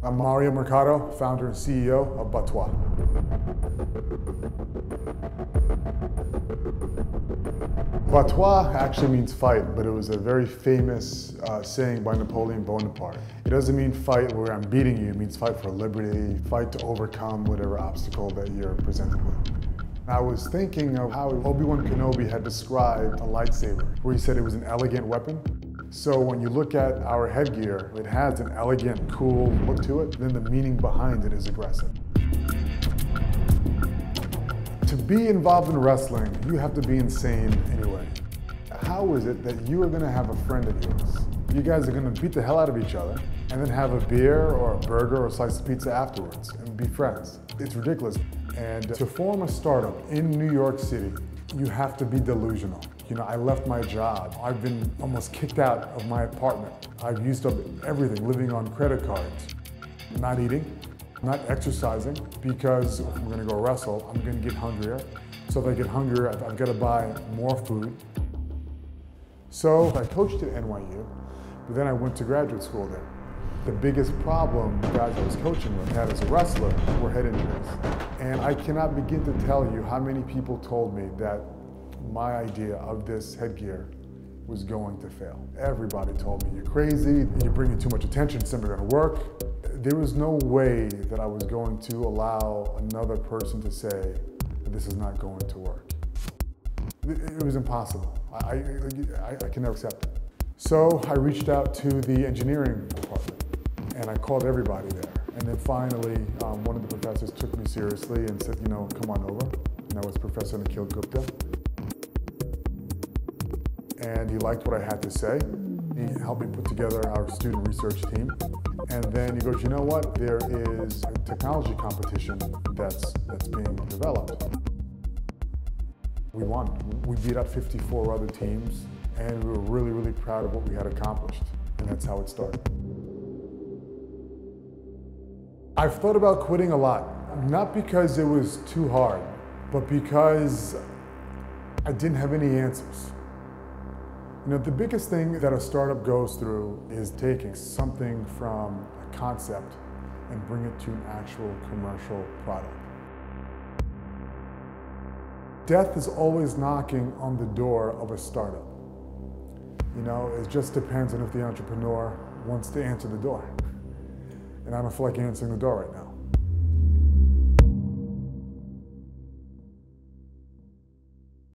I'm Mercado, founder and CEO of Bats-Toi. Bats-Toi actually means fight, but it was a very famous saying by Napoleon Bonaparte. It doesn't mean fight where I'm beating you, it means fight for liberty, fight to overcome whatever obstacle that you're presented with. I was thinking of how Obi-Wan Kenobi had described a lightsaber, where he said it was an elegant weapon. So when you look at our headgear, it has an elegant, cool look to it, then the meaning behind it is aggressive. To be involved in wrestling, you have to be insane anyway. How is it that you are going to have a friend of yours? You guys are going to beat the hell out of each other and then have a beer or a burger or a slice of pizza afterwards and be friends. It's ridiculous. And to form a startup in New York City, you have to be delusional. You know, I left my job. I've been almost kicked out of my apartment. I've used up everything, living on credit cards, not eating, not exercising, because if I'm gonna go wrestle, I'm gonna get hungrier. So if I get hungrier, I've got to buy more food. So I coached at NYU, but then I went to graduate school there. The biggest problem the guys I was coaching with had as a wrestler were head injuries. And I cannot begin to tell you how many people told me that my idea of this headgear was going to fail. Everybody told me, you're crazy, you're bringing too much attention, it's never gonna work. There was no way that I was going to allow another person to say that this is not going to work. It was impossible. I can never accept it. So I reached out to the engineering department and I called everybody there. And then finally, one of the professors took me seriously and said, you know, come on over. And that was Professor Nikhil Gupta. And he liked what I had to say. He helped me put together our student research team. And then he goes, you know what? There is a technology competition that's being developed. We won. We beat up 54 other teams, and we were really, really proud of what we had accomplished. And that's how it started. I've thought about quitting a lot, not because it was too hard, but because I didn't have any answers. You know, the biggest thing that a startup goes through is taking something from a concept and bring it to an actual commercial product. Death is always knocking on the door of a startup. You know, it just depends on if the entrepreneur wants to answer the door. And I don't feel like answering the door right now.